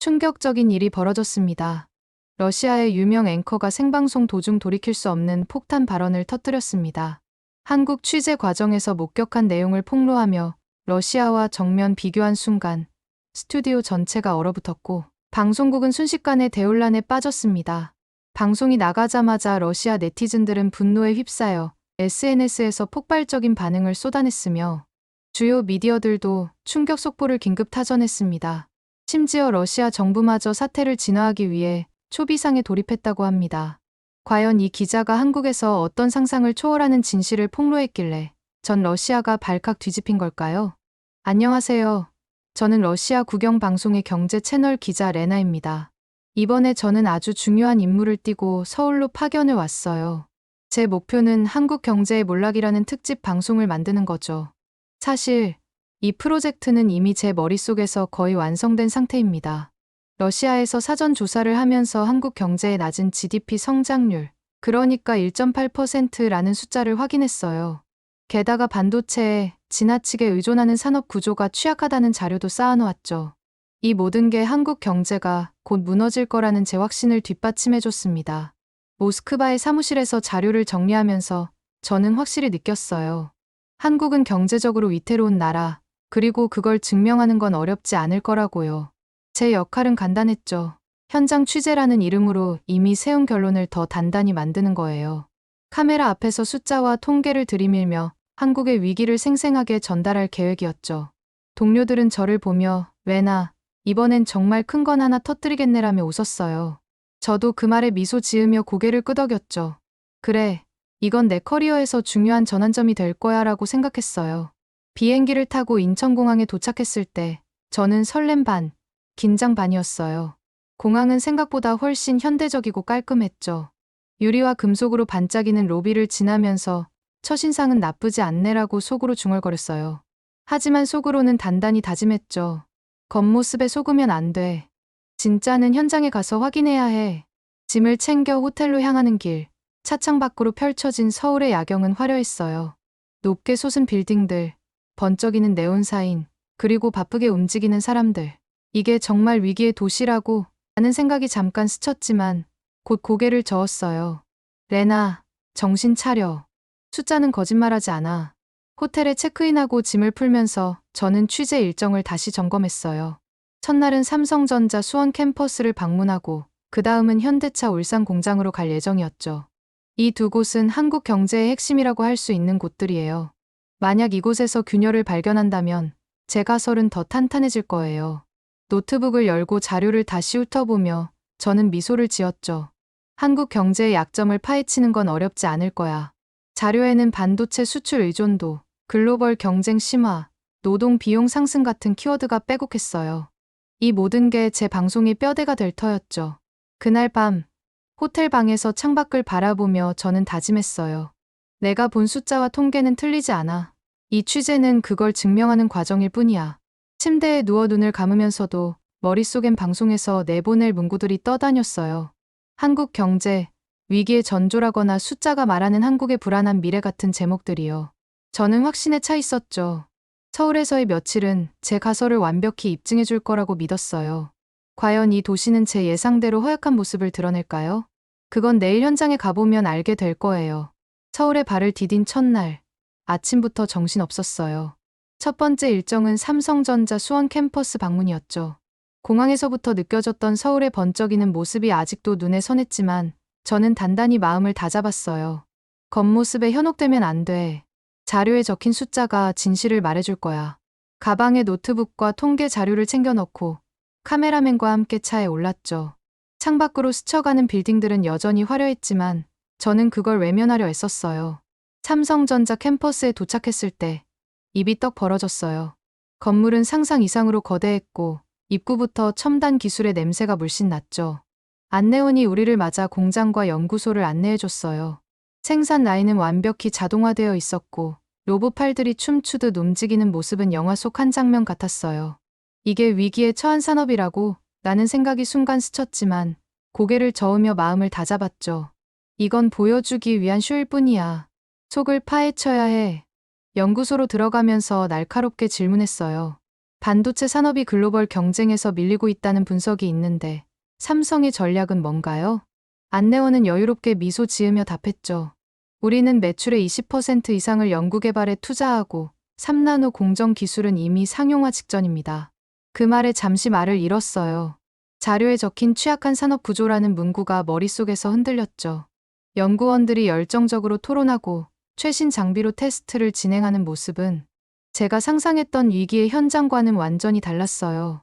충격적인 일이 벌어졌습니다. 러시아의 유명 앵커가 생방송 도중 돌이킬 수 없는 폭탄 발언을 터뜨렸습니다. 한국 취재 과정에서 목격한 내용을 폭로하며 러시아와 정면 비교한 순간 스튜디오 전체가 얼어붙었고 방송국은 순식간에 대혼란에 빠졌습니다. 방송이 나가자마자 러시아 네티즌들은 분노에 휩싸여 SNS에서 폭발적인 반응을 쏟아냈으며 주요 미디어들도 충격 속보를 긴급 타전했습니다. 심지어 러시아 정부마저 사태를 진화하기 위해 초비상에 돌입했다고 합니다. 과연 이 기자가 한국에서 어떤 상상을 초월하는 진실을 폭로했길래 전 러시아가 발칵 뒤집힌 걸까요? 안녕하세요. 저는 러시아 국영방송의 경제 채널 기자 레나입니다. 이번에 저는 아주 중요한 임무를 띠고 서울로 파견을 왔어요. 제 목표는 한국 경제의 몰락이라는 특집 방송을 만드는 거죠. 사실 이 프로젝트는 이미 제 머릿속에서 거의 완성된 상태입니다. 러시아에서 사전 조사를 하면서 한국 경제의 낮은 GDP 성장률, 그러니까 1.8%라는 숫자를 확인했어요. 게다가 반도체에 지나치게 의존하는 산업 구조가 취약하다는 자료도 쌓아놓았죠. 이 모든 게 한국 경제가 곧 무너질 거라는 제 확신을 뒷받침해줬습니다. 모스크바의 사무실에서 자료를 정리하면서 저는 확실히 느꼈어요. 한국은 경제적으로 위태로운 나라, 그리고 그걸 증명하는 건 어렵지 않을 거라고요. 제 역할은 간단했죠. 현장 취재라는 이름으로 이미 세운 결론을 더 단단히 만드는 거예요. 카메라 앞에서 숫자와 통계를 들이밀며 한국의 위기를 생생하게 전달할 계획이었죠. 동료들은 저를 보며 "레나, 이번엔 정말 큰 건 하나 터뜨리겠네라며 웃었어요. 저도 그 말에 미소 지으며 고개를 끄덕였죠. 그래, 이건 내 커리어에서 중요한 전환점이 될 거야 라고 생각했어요. 비행기를 타고 인천공항에 도착했을 때 저는 설렘 반, 긴장 반이었어요. 공항은 생각보다 훨씬 현대적이고 깔끔했죠. 유리와 금속으로 반짝이는 로비를 지나면서 첫인상은 나쁘지 않네라고 속으로 중얼거렸어요. 하지만 속으로는 단단히 다짐했죠. 겉모습에 속으면 안 돼. 진짜는 현장에 가서 확인해야 해. 짐을 챙겨 호텔로 향하는 길, 차창 밖으로 펼쳐진 서울의 야경은 화려했어요. 높게 솟은 빌딩들, 번쩍이는 네온사인, 그리고 바쁘게 움직이는 사람들. 이게 정말 위기의 도시라고 하는 생각이 잠깐 스쳤지만 곧 고개를 저었어요. 레나, 정신 차려. 숫자는 거짓말하지 않아. 호텔에 체크인하고 짐을 풀면서 저는 취재 일정을 다시 점검했어요. 첫날은 삼성전자 수원 캠퍼스를 방문하고 그 다음은 현대차 울산 공장으로 갈 예정이었죠. 이 두 곳은 한국 경제의 핵심이라고 할 수 있는 곳들이에요. 만약 이곳에서 균열을 발견한다면 제 가설은 더 탄탄해질 거예요. 노트북을 열고 자료를 다시 훑어보며 저는 미소를 지었죠. 한국 경제의 약점을 파헤치는 건 어렵지 않을 거야. 자료에는 반도체 수출 의존도, 글로벌 경쟁 심화, 노동 비용 상승 같은 키워드가 빼곡했어요. 이 모든 게 제 방송의 뼈대가 될 터였죠. 그날 밤, 호텔 방에서 창밖을 바라보며 저는 다짐했어요. 내가 본 숫자와 통계는 틀리지 않아. 이 취재는 그걸 증명하는 과정일 뿐이야. 침대에 누워 눈을 감으면서도 머릿속엔 방송에서 내보낼 문구들이 떠다녔어요. 한국 경제, 위기의 전조라거나 숫자가 말하는 한국의 불안한 미래 같은 제목들이요. 저는 확신에 차 있었죠. 서울에서의 며칠은 제 가설을 완벽히 입증해 줄 거라고 믿었어요. 과연 이 도시는 제 예상대로 허약한 모습을 드러낼까요? 그건 내일 현장에 가보면 알게 될 거예요. 서울에 발을 디딘 첫날, 아침부터 정신없었어요. 첫 번째 일정은 삼성전자 수원 캠퍼스 방문이었죠. 공항에서부터 느껴졌던 서울의 번쩍이는 모습이 아직도 눈에 선했지만 저는 단단히 마음을 다잡았어요. 겉모습에 현혹되면 안 돼. 자료에 적힌 숫자가 진실을 말해줄 거야. 가방에 노트북과 통계 자료를 챙겨 넣고 카메라맨과 함께 차에 올랐죠. 창밖으로 스쳐가는 빌딩들은 여전히 화려했지만 저는 그걸 외면하려 애썼어요. 삼성전자 캠퍼스에 도착했을 때 입이 떡 벌어졌어요. 건물은 상상 이상으로 거대했고 입구부터 첨단 기술의 냄새가 물씬 났죠. 안내원이 우리를 맞아 공장과 연구소를 안내해줬어요. 생산 라인은 완벽히 자동화되어 있었고 로봇 팔들이 춤추듯 움직이는 모습은 영화 속 한 장면 같았어요. 이게 위기에 처한 산업이라고 라는 생각이 순간 스쳤지만 고개를 저으며 마음을 다잡았죠. 이건 보여주기 위한 쇼일 뿐이야. 속을 파헤쳐야 해. 연구소로 들어가면서 날카롭게 질문했어요. 반도체 산업이 글로벌 경쟁에서 밀리고 있다는 분석이 있는데 삼성의 전략은 뭔가요? 안내원은 여유롭게 미소 지으며 답했죠. 우리는 매출의 20% 이상을 연구개발에 투자하고 3나노 공정 기술은 이미 상용화 직전입니다. 그 말에 잠시 말을 잃었어요. 자료에 적힌 취약한 산업 구조라는 문구가 머릿속에서 흔들렸죠. 연구원들이 열정적으로 토론하고 최신 장비로 테스트를 진행하는 모습은 제가 상상했던 위기의 현장과는 완전히 달랐어요.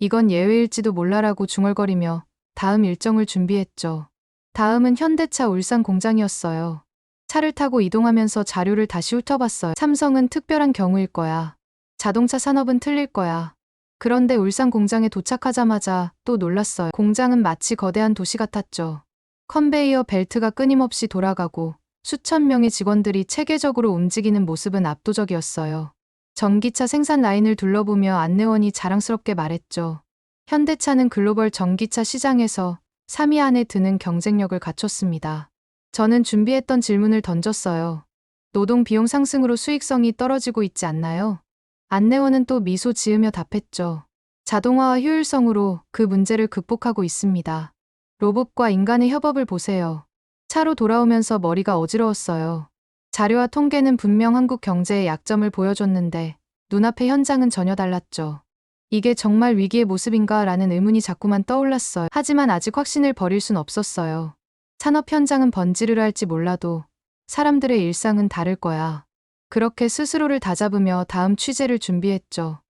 이건 예외일지도 몰라라고 중얼거리며 다음 일정을 준비했죠. 다음은 현대차 울산 공장이었어요. 차를 타고 이동하면서 자료를 다시 훑어봤어요. 삼성은 특별한 경우일 거야. 자동차 산업은 틀릴 거야. 그런데 울산 공장에 도착하자마자 또 놀랐어요. 공장은 마치 거대한 도시 같았죠. 컨베이어 벨트가 끊임없이 돌아가고 수천 명의 직원들이 체계적으로 움직이는 모습은 압도적이었어요. 전기차 생산 라인을 둘러보며 안내원이 자랑스럽게 말했죠. 현대차는 글로벌 전기차 시장에서 3위 안에 드는 경쟁력을 갖췄습니다. 저는 준비했던 질문을 던졌어요. 노동 비용 상승으로 수익성이 떨어지고 있지 않나요? 안내원은 또 미소 지으며 답했죠. 자동화와 효율성으로 그 문제를 극복하고 있습니다. 로봇과 인간의 협업을 보세요. 차로 돌아오면서 머리가 어지러웠어요. 자료와 통계는 분명 한국 경제의 약점을 보여줬는데 눈앞의 현장은 전혀 달랐죠. 이게 정말 위기의 모습인가 라는 의문이 자꾸만 떠올랐어요. 하지만 아직 확신을 버릴 순 없었어요. 산업 현장은 번지르르 할지 몰라도 사람들의 일상은 다를 거야. 그렇게 스스로를 다잡으며 다음 취재를 준비했죠.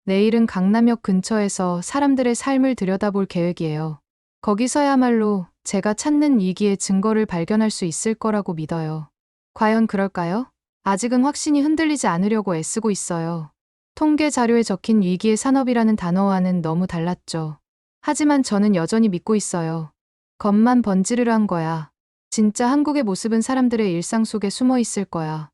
내일은 강남역 근처에서 사람들의 삶을 들여다볼 계획이에요. 거기서야말로 제가 찾는 위기의 증거를 발견할 수 있을 거라고 믿어요. 과연 그럴까요? 아직은 확신이 흔들리지 않으려고 애쓰고 있어요. 통계 자료에 적힌 위기의 산업이라는 단어와는 너무 달랐죠. 하지만 저는 여전히 믿고 있어요. 겉만 번지르르한 거야. 진짜 한국의 모습은 사람들의 일상 속에 숨어 있을 거야.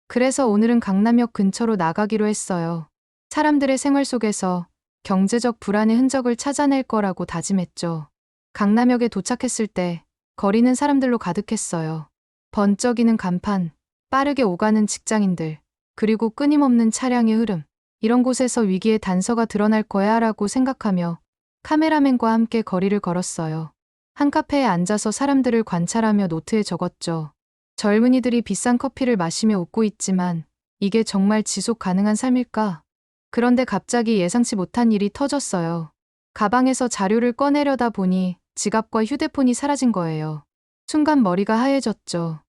그래서 오늘은 강남역 근처로 나가기로 했어요. 사람들의 생활 속에서 경제적 불안의 흔적을 찾아낼 거라고 다짐했죠. 강남역에 도착했을 때 거리는 사람들로 가득했어요. 번쩍이는 간판, 빠르게 오가는 직장인들, 그리고 끊임없는 차량의 흐름. 이런 곳에서 위기의 단서가 드러날 거야 라고 생각하며 카메라맨과 함께 거리를 걸었어요. 한 카페에 앉아서 사람들을 관찰하며 노트에 적었죠. 젊은이들이 비싼 커피를 마시며 웃고 있지만 이게 정말 지속 가능한 삶일까? 그런데 갑자기 예상치 못한 일이 터졌어요. 가방에서 자료를 꺼내려다 보니 지갑과 휴대폰이 사라진 거예요. 순간 머리가 하얘졌죠.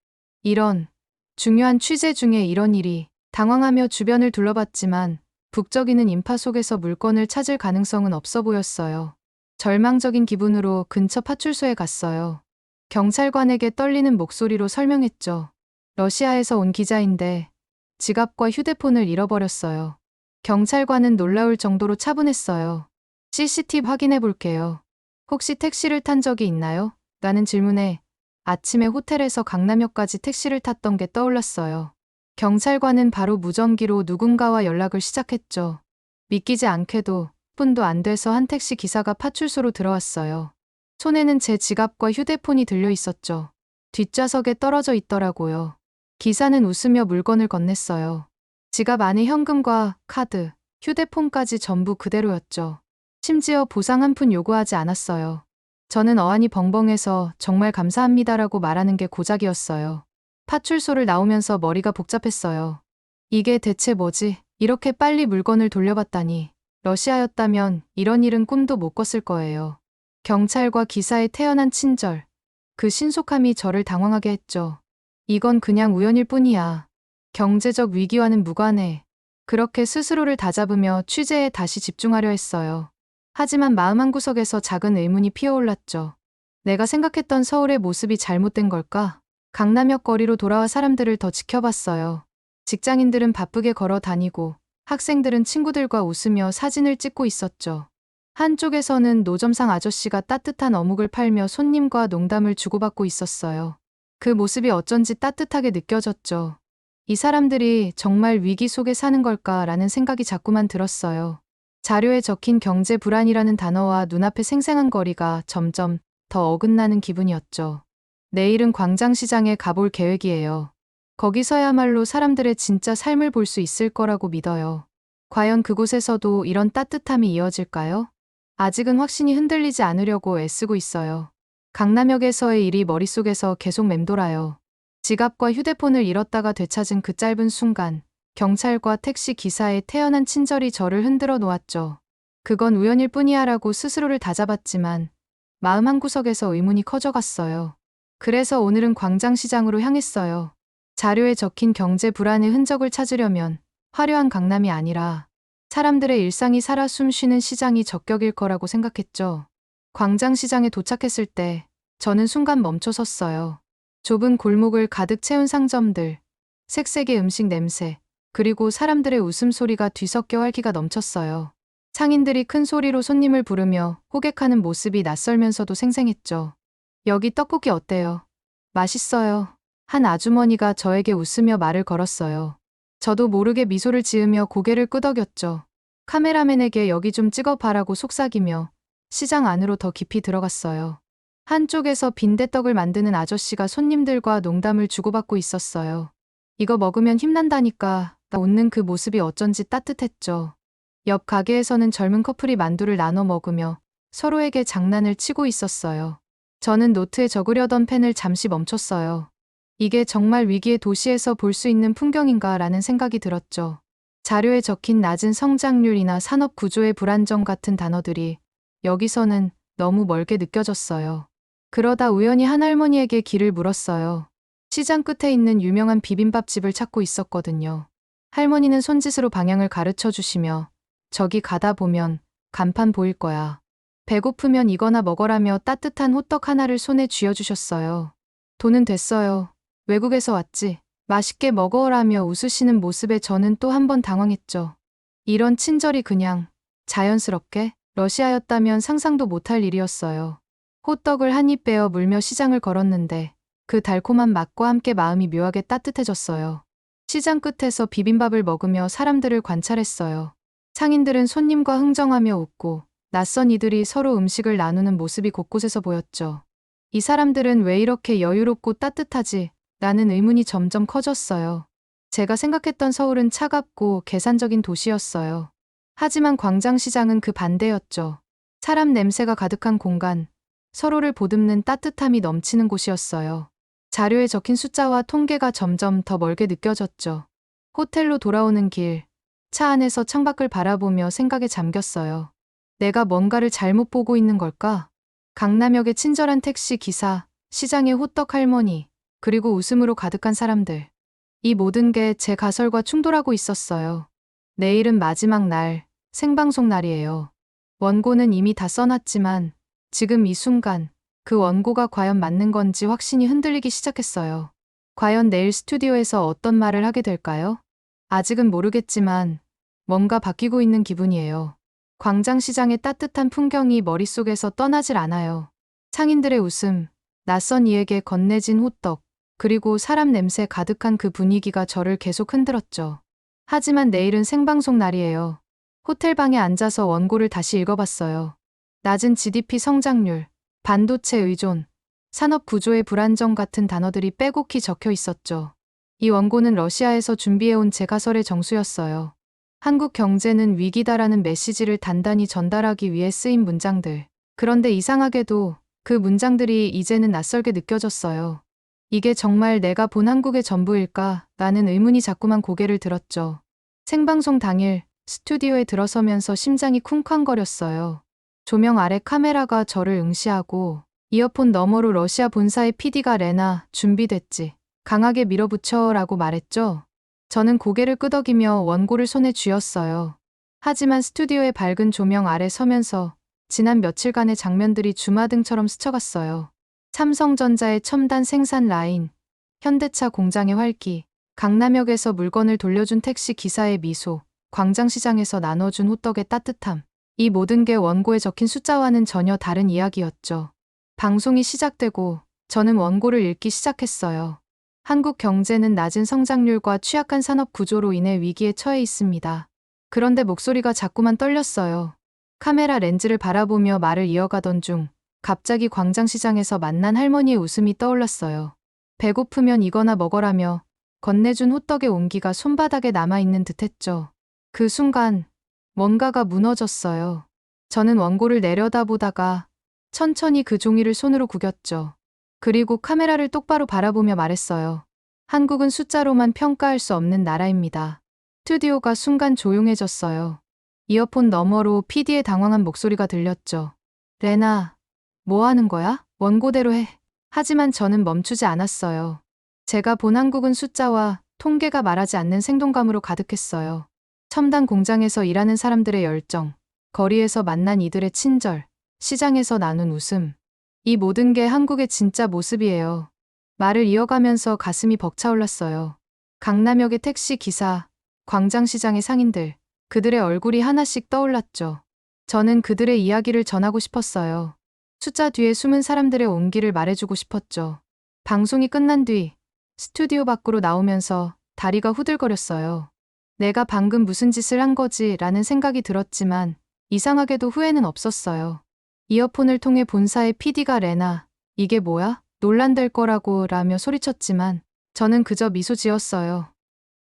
이런, 중요한 취재 중에 이런 일이. 당황하며 주변을 둘러봤지만 북적이는 인파 속에서 물건을 찾을 가능성은 없어 보였어요. 절망적인 기분으로 근처 파출소에 갔어요. 경찰관에게 떨리는 목소리로 설명했죠. 러시아에서 온 기자인데 지갑과 휴대폰을 잃어버렸어요. 경찰관은 놀라울 정도로 차분했어요. CCTV 확인해 볼게요. 혹시 택시를 탄 적이 있나요? 라는 질문에 아침에 호텔에서 강남역까지 택시를 탔던 게 떠올랐어요. 경찰관은 바로 무전기로 누군가와 연락을 시작했죠. 믿기지 않게도 10분도 안 돼서 한 택시 기사가 파출소로 들어왔어요. 손에는 제 지갑과 휴대폰이 들려 있었죠. 뒷좌석에 떨어져 있더라고요. 기사는 웃으며 물건을 건넸어요. 지갑 안에 현금과 카드, 휴대폰까지 전부 그대로였죠. 심지어 보상 한 푼 요구하지 않았어요. 저는 어안이 벙벙해서 정말 감사합니다라고 말하는 게 고작이었어요. 파출소를 나오면서 머리가 복잡했어요. 이게 대체 뭐지? 이렇게 빨리 물건을 돌려받다니. 러시아였다면 이런 일은 꿈도 못 꿨을 거예요. 경찰과 기사의 태연한 친절. 그 신속함이 저를 당황하게 했죠. 이건 그냥 우연일 뿐이야. 경제적 위기와는 무관해. 그렇게 스스로를 다잡으며 취재에 다시 집중하려 했어요. 하지만 마음 한구석에서 작은 의문이 피어올랐죠. 내가 생각했던 서울의 모습이 잘못된 걸까? 강남역 거리로 돌아와 사람들을 더 지켜봤어요. 직장인들은 바쁘게 걸어 다니고 학생들은 친구들과 웃으며 사진을 찍고 있었죠. 한쪽에서는 노점상 아저씨가 따뜻한 어묵을 팔며 손님과 농담을 주고받고 있었어요. 그 모습이 어쩐지 따뜻하게 느껴졌죠. 이 사람들이 정말 위기 속에 사는 걸까라는 생각이 자꾸만 들었어요. 자료에 적힌 경제 불안이라는 단어와 눈앞의 생생한 거리가 점점 더 어긋나는 기분이었죠. 내일은 광장시장에 가볼 계획이에요. 거기서야말로 사람들의 진짜 삶을 볼 수 있을 거라고 믿어요. 과연 그곳에서도 이런 따뜻함이 이어질까요? 아직은 확신이 흔들리지 않으려고 애쓰고 있어요. 강남역에서의 일이 머릿속에서 계속 맴돌아요. 지갑과 휴대폰을 잃었다가 되찾은 그 짧은 순간, 경찰과 택시 기사의 태연한 친절이 저를 흔들어 놓았죠. 그건 우연일 뿐이야라고 스스로를 다잡았지만 마음 한구석에서 의문이 커져갔어요. 그래서 오늘은 광장시장으로 향했어요. 자료에 적힌 경제 불안의 흔적을 찾으려면 화려한 강남이 아니라 사람들의 일상이 살아 숨쉬는 시장이 적격일 거라고 생각했죠. 광장시장에 도착했을 때 저는 순간 멈춰 섰어요. 좁은 골목을 가득 채운 상점들, 색색의 음식 냄새, 그리고 사람들의 웃음소리가 뒤섞여 활기가 넘쳤어요. 상인들이 큰 소리로 손님을 부르며 호객하는 모습이 낯설면서도 생생했죠. 여기 떡볶이 어때요? 맛있어요. 한 아주머니가 저에게 웃으며 말을 걸었어요. 저도 모르게 미소를 지으며 고개를 끄덕였죠. 카메라맨에게 여기 좀 찍어봐라고 속삭이며 시장 안으로 더 깊이 들어갔어요. 한쪽에서 빈대떡을 만드는 아저씨가 손님들과 농담을 주고받고 있었어요. 이거 먹으면 힘난다니까. 웃는 그 모습이 어쩐지 따뜻했죠. 옆 가게에서는 젊은 커플이 만두를 나눠 먹으며 서로에게 장난을 치고 있었어요. 저는 노트에 적으려던 펜을 잠시 멈췄어요. 이게 정말 위기의 도시에서 볼 수 있는 풍경인가 라는 생각이 들었죠. 자료에 적힌 낮은 성장률이나 산업 구조의 불안정 같은 단어들이 여기서는 너무 멀게 느껴졌어요. 그러다 우연히 한 할머니에게 길을 물었어요. 시장 끝에 있는 유명한 비빔밥집을 찾고 있었거든요. 할머니는 손짓으로 방향을 가르쳐 주시며 저기 가다 보면 간판 보일 거야. 배고프면 이거나 먹어라며 따뜻한 호떡 하나를 손에 쥐어주셨어요. 돈은 됐어요. 외국에서 왔지. 맛있게 먹어라며 웃으시는 모습에 저는 또 한 번 당황했죠. 이런 친절이 그냥 자연스럽게 러시아였다면 상상도 못할 일이었어요. 호떡을 한 입 베어 물며 시장을 걸었는데 그 달콤한 맛과 함께 마음이 묘하게 따뜻해졌어요. 시장 끝에서 비빔밥을 먹으며 사람들을 관찰했어요. 상인들은 손님과 흥정하며 웃고 낯선 이들이 서로 음식을 나누는 모습이 곳곳에서 보였죠. 이 사람들은 왜 이렇게 여유롭고 따뜻하지? 라는 의문이 점점 커졌어요. 제가 생각했던 서울은 차갑고 계산적인 도시였어요. 하지만 광장시장은 그 반대였죠. 사람 냄새가 가득한 공간, 서로를 보듬는 따뜻함이 넘치는 곳이었어요. 자료에 적힌 숫자와 통계가 점점 더 멀게 느껴졌죠. 호텔로 돌아오는 길, 차 안에서 창밖을 바라보며 생각에 잠겼어요. 내가 뭔가를 잘못 보고 있는 걸까? 강남역의 친절한 택시 기사, 시장의 호떡 할머니, 그리고 웃음으로 가득한 사람들. 이 모든 게 제 가설과 충돌하고 있었어요. 내일은 마지막 날, 생방송 날이에요. 원고는 이미 다 써놨지만 지금 이 순간 그 원고가 과연 맞는 건지 확신이 흔들리기 시작했어요. 과연 내일 스튜디오에서 어떤 말을 하게 될까요? 아직은 모르겠지만 뭔가 바뀌고 있는 기분이에요. 광장시장의 따뜻한 풍경이 머릿속에서 떠나질 않아요. 상인들의 웃음, 낯선 이에게 건네진 호떡, 그리고 사람 냄새 가득한 그 분위기가 저를 계속 흔들었죠. 하지만 내일은 생방송 날이에요. 호텔방에 앉아서 원고를 다시 읽어봤어요. 낮은 GDP 성장률, 반도체 의존, 산업 구조의 불안정 같은 단어들이 빼곡히 적혀 있었죠. 이 원고는 러시아에서 준비해온 제 가설의 정수였어요. 한국 경제는 위기다라는 메시지를 단단히 전달하기 위해 쓰인 문장들. 그런데 이상하게도 그 문장들이 이제는 낯설게 느껴졌어요. 이게 정말 내가 본 한국의 전부일까? 라는 의문이 자꾸만 고개를 들었죠. 생방송 당일 스튜디오에 들어서면서 심장이 쿵쾅거렸어요. 조명 아래 카메라가 저를 응시하고 이어폰 너머로 러시아 본사의 PD가 레나, 준비됐지. 강하게 밀어붙여 라고 말했죠. 저는 고개를 끄덕이며 원고를 손에 쥐었어요. 하지만 스튜디오의 밝은 조명 아래 서면서 지난 며칠간의 장면들이 주마등처럼 스쳐갔어요. 삼성전자의 첨단 생산 라인, 현대차 공장의 활기, 강남역에서 물건을 돌려준 택시 기사의 미소, 광장시장에서 나눠준 호떡의 따뜻함. 이 모든 게 원고에 적힌 숫자와는 전혀 다른 이야기였죠. 방송이 시작되고 저는 원고를 읽기 시작했어요. 한국 경제는 낮은 성장률과 취약한 산업 구조로 인해 위기에 처해 있습니다. 그런데 목소리가 자꾸만 떨렸어요. 카메라 렌즈를 바라보며 말을 이어가던 중 갑자기 광장시장에서 만난 할머니의 웃음이 떠올랐어요. 배고프면 이거나 먹어라며 건네준 호떡의 온기가 손바닥에 남아있는 듯했죠. 그 순간 뭔가가 무너졌어요. 저는 원고를 내려다보다가 천천히 그 종이를 손으로 구겼죠. 그리고 카메라를 똑바로 바라보며 말했어요. 한국은 숫자로만 평가할 수 없는 나라입니다. 스튜디오가 순간 조용해졌어요. 이어폰 너머로 PD의 당황한 목소리가 들렸죠. 레나, 뭐 하는 거야? 원고대로 해. 하지만 저는 멈추지 않았어요. 제가 본 한국은 숫자와 통계가 말하지 않는 생동감으로 가득했어요. 첨단 공장에서 일하는 사람들의 열정, 거리에서 만난 이들의 친절, 시장에서 나눈 웃음. 이 모든 게 한국의 진짜 모습이에요. 말을 이어가면서 가슴이 벅차올랐어요. 강남역의 택시 기사, 광장시장의 상인들, 그들의 얼굴이 하나씩 떠올랐죠. 저는 그들의 이야기를 전하고 싶었어요. 숫자 뒤에 숨은 사람들의 온기를 말해주고 싶었죠. 방송이 끝난 뒤 스튜디오 밖으로 나오면서 다리가 후들거렸어요. 내가 방금 무슨 짓을 한 거지 라는 생각이 들었지만 이상하게도 후회는 없었어요. 이어폰을 통해 본사의 PD가 레나, 이게 뭐야? 논란될 거라고 라며 소리쳤지만 저는 그저 미소 지었어요.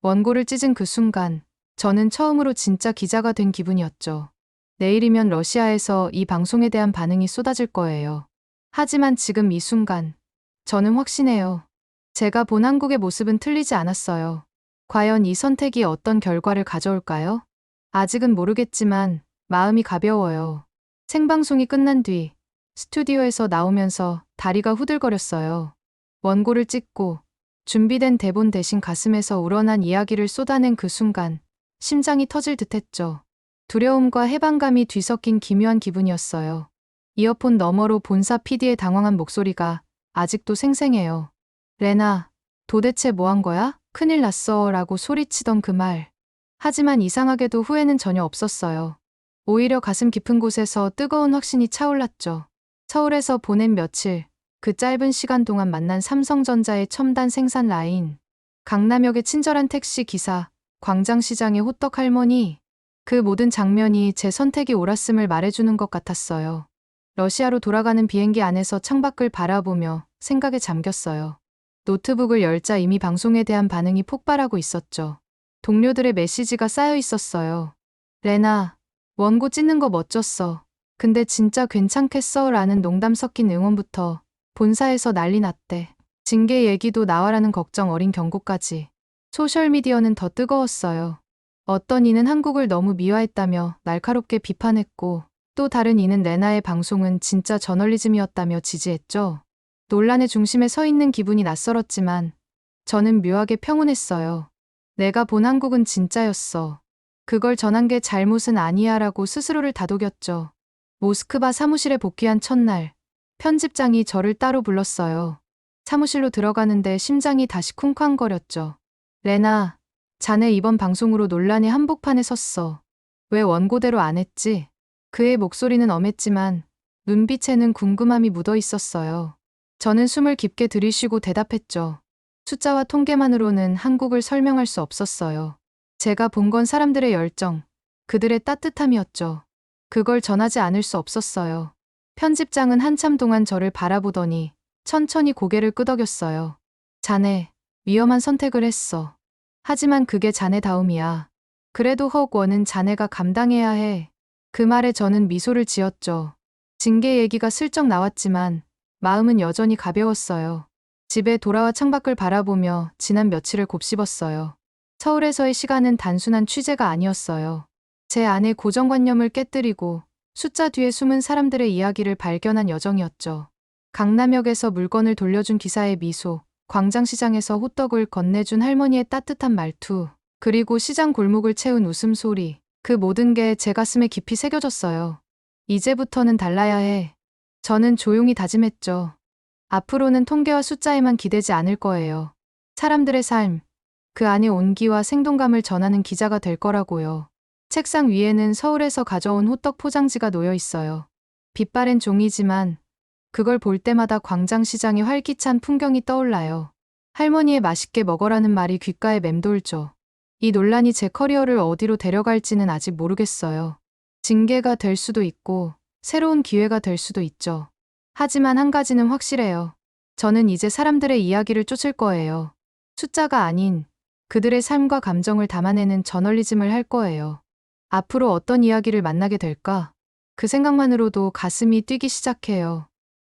원고를 찢은 그 순간 저는 처음으로 진짜 기자가 된 기분이었죠. 내일이면 러시아에서 이 방송에 대한 반응이 쏟아질 거예요. 하지만 지금 이 순간 저는 확신해요. 제가 본 한국의 모습은 틀리지 않았어요. 과연 이 선택이 어떤 결과를 가져올까요? 아직은 모르겠지만 마음이 가벼워요. 생방송이 끝난 뒤 스튜디오에서 나오면서 다리가 후들거렸어요. 원고를 찍고 준비된 대본 대신 가슴에서 우러난 이야기를 쏟아낸 그 순간 심장이 터질 듯했죠. 두려움과 해방감이 뒤섞인 기묘한 기분이었어요. 이어폰 너머로 본사 PD의 당황한 목소리가 아직도 생생해요. 레나, 도대체 뭐 한 거야? 큰일 났어 라고 소리치던 그 말. 하지만 이상하게도 후회는 전혀 없었어요. 오히려 가슴 깊은 곳에서 뜨거운 확신이 차올랐죠. 서울에서 보낸 며칠, 그 짧은 시간 동안 만난 삼성전자의 첨단 생산 라인, 강남역의 친절한 택시 기사, 광장시장의 호떡 할머니, 그 모든 장면이 제 선택이 옳았음을 말해주는 것 같았어요. 러시아로 돌아가는 비행기 안에서 창밖을 바라보며 생각에 잠겼어요. 노트북을 열자 이미 방송에 대한 반응이 폭발하고 있었죠. 동료들의 메시지가 쌓여 있었어요. 레나, 원고 찢는 거 멋졌어. 근데 진짜 괜찮겠어? 라는 농담 섞인 응원부터 본사에서 난리 났대. 징계 얘기도 나와라는 걱정 어린 경고까지. 소셜미디어는 더 뜨거웠어요. 어떤 이는 한국을 너무 미화했다며 날카롭게 비판했고 또 다른 이는 레나의 방송은 진짜 저널리즘이었다며 지지했죠. 논란의 중심에 서 있는 기분이 낯설었지만 저는 묘하게 평온했어요. 내가 본 한국은 진짜였어. 그걸 전한 게 잘못은 아니야 라고 스스로를 다독였죠. 모스크바 사무실에 복귀한 첫날, 편집장이 저를 따로 불렀어요. 사무실로 들어가는데 심장이 다시 쿵쾅거렸죠. 레나, 자네 이번 방송으로 논란의 한복판에 섰어. 왜 원고대로 안 했지? 그의 목소리는 엄했지만 눈빛에는 궁금함이 묻어 있었어요. 저는 숨을 깊게 들이쉬고 대답했죠. 숫자와 통계만으로는 한국을 설명할 수 없었어요. 제가 본 건 사람들의 열정, 그들의 따뜻함이었죠. 그걸 전하지 않을 수 없었어요. 편집장은 한참 동안 저를 바라보더니 천천히 고개를 끄덕였어요. 자네, 위험한 선택을 했어. 하지만 그게 자네다움이야. 그래도 허옥원은 자네가 감당해야 해. 그 말에 저는 미소를 지었죠. 징계 얘기가 슬쩍 나왔지만 마음은 여전히 가벼웠어요. 집에 돌아와 창밖을 바라보며 지난 며칠을 곱씹었어요. 서울에서의 시간은 단순한 취재가 아니었어요. 제 안의 고정관념을 깨뜨리고 숫자 뒤에 숨은 사람들의 이야기를 발견한 여정이었죠. 강남역에서 물건을 돌려준 기사의 미소, 광장시장에서 호떡을 건네준 할머니의 따뜻한 말투, 그리고 시장 골목을 채운 웃음소리, 그 모든 게 제 가슴에 깊이 새겨졌어요. 이제부터는 달라야 해. 저는 조용히 다짐했죠. 앞으로는 통계와 숫자에만 기대지 않을 거예요. 사람들의 삶, 그 안의 온기와 생동감을 전하는 기자가 될 거라고요. 책상 위에는 서울에서 가져온 호떡 포장지가 놓여 있어요. 빛바랜 종이지만 그걸 볼 때마다 광장시장의 활기찬 풍경이 떠올라요. 할머니의 맛있게 먹어라는 말이 귓가에 맴돌죠. 이 논란이 제 커리어를 어디로 데려갈지는 아직 모르겠어요. 징계가 될 수도 있고 새로운 기회가 될 수도 있죠. 하지만 한 가지는 확실해요. 저는 이제 사람들의 이야기를 쫓을 거예요. 숫자가 아닌 그들의 삶과 감정을 담아내는 저널리즘을 할 거예요. 앞으로 어떤 이야기를 만나게 될까? 그 생각만으로도 가슴이 뛰기 시작해요.